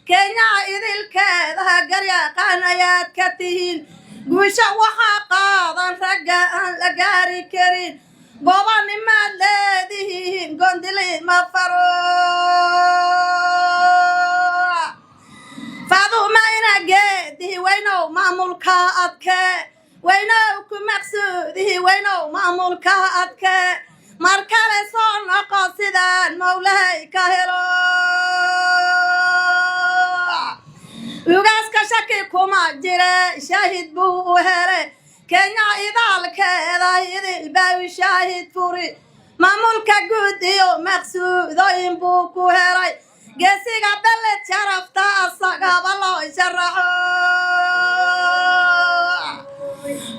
كينيا إذا الكذا قرية قنايات كتين قوشة وحقاضا رجاء لقاري كرين بابا نما الذين قندلي مفروع فاضو ما ينقده وينو ما ملكاتك وينو كمقصوده وينو ما ملكاتك مركل صون قاصدا مولاي كهرو يوغاس كشكي كوما جرى شاهد بو هري كينيا إذا الكذا إذا الباوي شاهد فوري ما ملكا قديو مقصودا ينبوكو هري قاسي قبلت شرفتا الصقاب الله يشرحو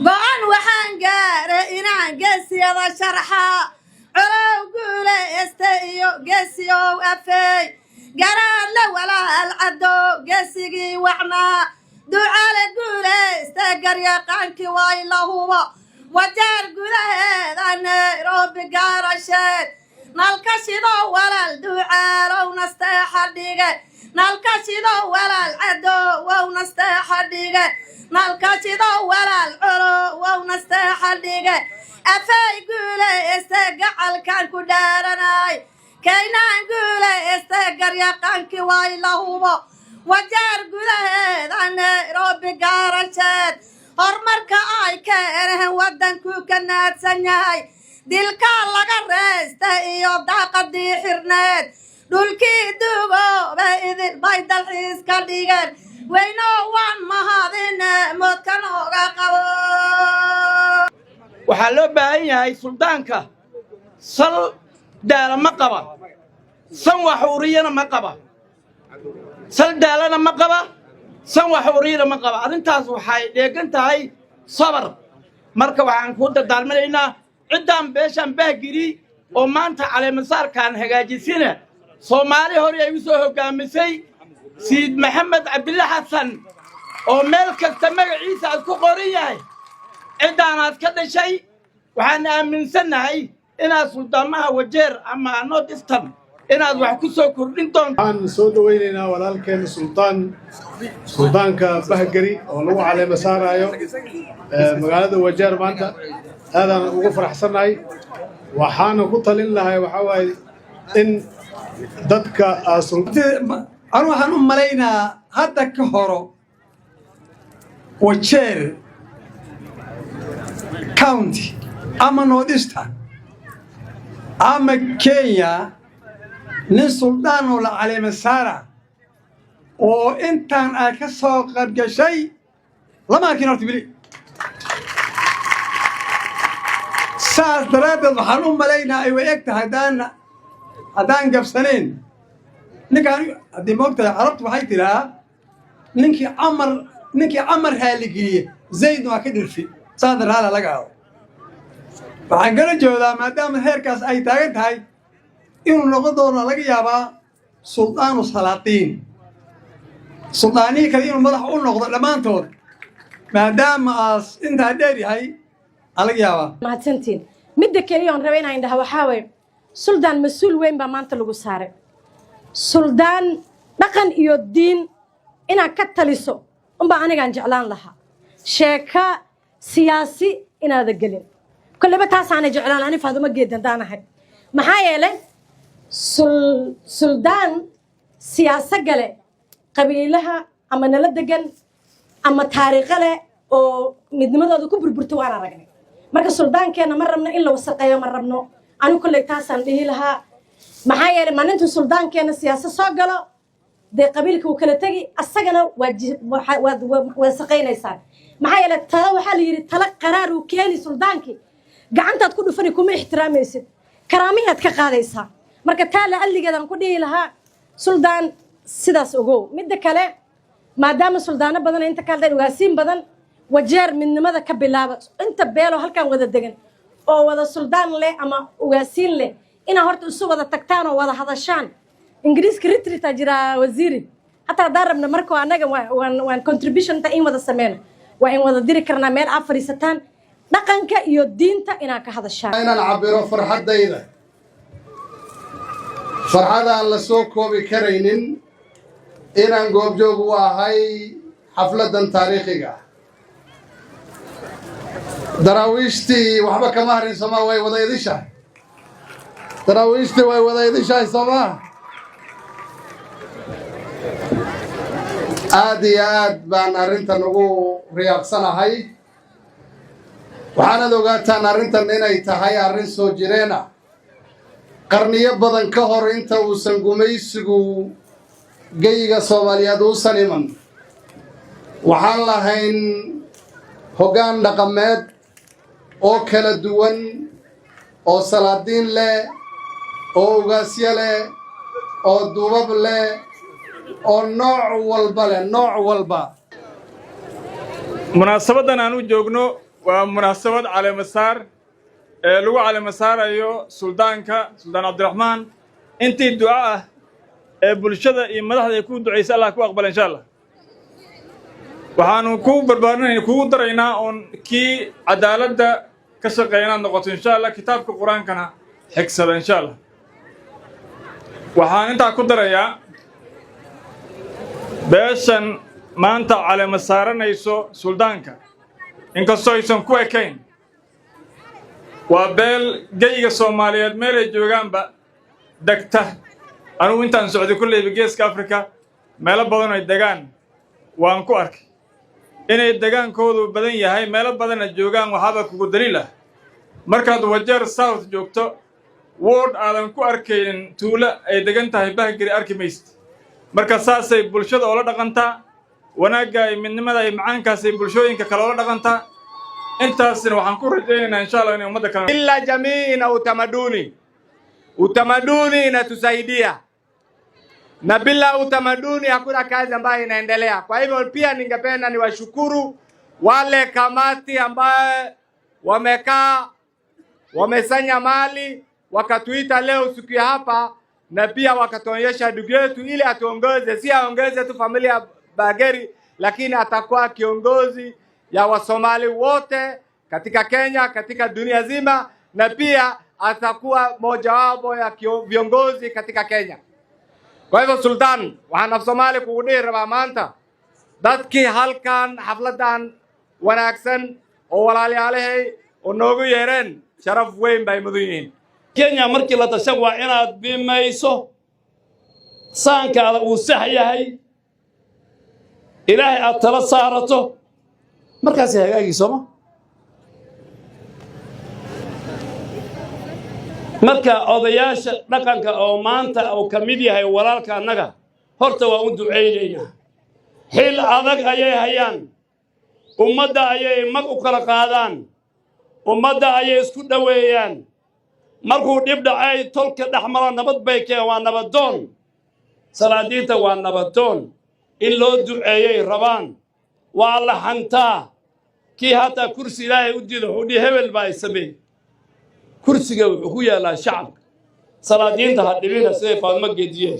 بغان وحان قاري إنان قاسي هذا شرحا عراو قولي استيو قاسيو أفي قرار لولا العدو قاسيقي وعنا دعال قولي استقر يقانك وايلا هو وجار قولي هذا نيروبي قارشات نالكشيدو ولا الدعال ونستحديقه نالكشيدو ولا العدو ونستحديقه نالكشيدو ولا العرو ونستحديقه أفاي قولي استقعل كان كدارناي كينا قولي استقر يقانك وايلا هو وجار قولي هذا نيروبي قارشات هرمركا آي كاره ودنكو كنات سنياي dilka laga reestay iyo daaqadii xirneed dhulkii duugo idil bay dalxiis ka dhigeen weyno waan mahadine moodkan oga qabo waxaa loo baahan yahay suldaanka sal daala ma qaba san wax uriyana ma qaba sal daalana ma qaba san wax uriyana ma qaba arrintaas waxay dheegan tahay sabar marka waxaan ku dadaalmanaynaa ciddaan beeshaan bahgiri oo maanta caleemasaarkaan hagaajisina soomaali hore ay u soo hoggaamisay siid maxamed cabdille xasan oo meel kasta magaciisa aad ku qoran yahay ciddaanaad ka dhashay waxaan aaminsannahay inaad suldaamaha wajeer ama north eastern inaad wax ku soo kordhin doonto waxaan soo dhawaynaynaa walaalkeena suldaanka bahgiri oo lagu caleemasaarayo magaalada wajeer maanta هذا وفرح سناي وحنا كطلين لها وحواي إن ضدك أنا وحنا ملاينا هذا كهرو وشير كاونتي أما نوديستا أما كينيا نسولدان ولا على مسارة وإنتان أكسر قد شيء لما كنا تبلي ساس درابط وحنوم ملاينا أيوة إكتا هدان قفصنين نكان هدي موقتا عربت وحيتي لها نكي عمر هالقية زيد ما كدر في صادر هذا لقاو فحن قلت جودا ما دام هيركاس أي تاقت هاي إنو نقضونا لقيابا سلطان وسلاطين سلطاني كذين مدح أول نقض لمان تود ما دام انت هداري هاي ما تنتين مدة كليون روينا عندها وحاول سلطان مسؤول وين بمانت لجو سارة سلطان بقن يودين إنا كتلسو أنا عن جعلان لها شيكا سياسي إنا ذقلين كل بتاس أنا جعلان أنا فهذا ما جدا دانا هاي محايلة سلطان سياسة قلة قبيلها أما نلدقن أما تاريخ له أو مدمدة دكتور برتوانا رجعني marka suldaankeena ma rabno in la wasaqeeyo ma rabno anu kulay taasaan dhihi lahaa maxaa yeelay maalintu suldaankeena siyaasad soo galo de qabiilka uu kala tagi asagana waa saqeynaysaa maxaa yeelay tala waxaa la yiri tala qaraar uu keeni suldaankii gacantaad ku dhufani kuma ixtiraamaysid karaamiyaad ka qaadaysaa marka taala alligeedan ku dhihi lahaa suldaan sidaas ogow midda kale maadaama suldaano badan inta kale ugaasiin badan wajeer midnimada ka bilaaba inta beelo halkan wada degan oo wada suldaan leh ama ugaasiin leh ina horta isu wada tagtaan oo wada hadashaan ingiriiska retreat jira wasiiri hatta darabna markoo anaga waan contribution ta in wada sameeyno waa in wada diri karnaa meel afariisataan dhaqanka iyo diinta ina ka hadashaan inaan cabiro farxadayda فرحة الله سوكو بكرينين إن جوبجوب وهاي حفلة تاريخية دراويشتي وحبك مهرين سما وي وضيدشة دراويشتي وي وضيدشة سما آد بان أرنتا نغو رياض سنة هاي وحانا دوغاتا أرنتا نينا يتهاي أرن سو جيرينا قرنية بدن كهور انتا وسنقوميسيقو جيغا صوماليا دوسان إيمان وحان لهين هوغان لقمات أو كلا دوان أو سلادين لي أو غاسيا لي أو دوباب لي أو نوع والبا لي نوع والبا مناسبة أنو جوغنو ومناسبة على مسار لغو على مسار أيو سلطان عبد الرحمن انتي الدعاء بلشدة مدحة يكون دعيس الله كو أقبل إن شاء الله waxaanu ku barbaarnay ku daraynaa on ki cadaaladda ka shaqeynaa noqoto insha Allah kitaabka quraankana xigsada insha Allah waxaan inta ku darayaa beeshan maanta caleema saaranayso suldaanka inkastoo aysan ku ekayn waa beel geyga Soomaaliyeed meel ay joogaanba dagta anu intaan socday kulay geeska Afrika meelo badan ay degaan waan ku arkay inay degaankoodu badan yahay meelo badan ay joogaan waxaba kugu daliil ah markaad Wajeer South joogto ward aadan ku arkaynin tuula ay degan tahay Bahgari arki maysid marka saasay bulshada oo la dhaqantaa wanaaga ay midnimada ay macaankaas ay bulshooyinka kale oo la dhaqantaa intaasina waxaan ku rajaynaynaa insha Allah inay ummadda kale illa jamii na utamaduni inatusaidia na bila utamaduni hakuna kazi ambayo inaendelea. Kwa hivyo pia ningependa niwashukuru wale kamati ambaye wamekaa wamesanya mali wakatuita leo siku ya hapa na pia wakatuonyesha ndugu yetu ili atuongoze, si aongeze tu familia Bahgari lakini atakuwa kiongozi ya Wasomali wote katika Kenya, katika dunia zima, na pia atakuwa mojawapo ya viongozi katika Kenya. Kwa hivyo Sultan, waxaan af Soomaali kugu dhihi rabaa maanta dadkii halkan xafladan wanaagsan oo walaalayaalahay oo noogu yeereen sharaf weyn bay mudan yihiin. Kenya markii la tashan waa inaad bimayso saankaada uu sax yahay ilaahay aad tala saarato markaas hagaagayso ma marka odayaasha dhaqanka oo maanta oo kamid yahay walaalka anaga horta waa u duceeynaa xil adag ayay hayaan ummadda ayay mag u kala qaadaan ummadda ayay isku dhaweeyaan markuu dib dhacay tolka dhaxmara nabad bay keen waa nabadoon salaadiinta waa nabadoon in loo duceeyay rabaan waa la hantaa kii hata kursi ilaahay u diido xudhi hebel baa isabay kursiga wuxuu ku yaalaa shacabka salaadiinta ha dhibina siday Faadmo Geediye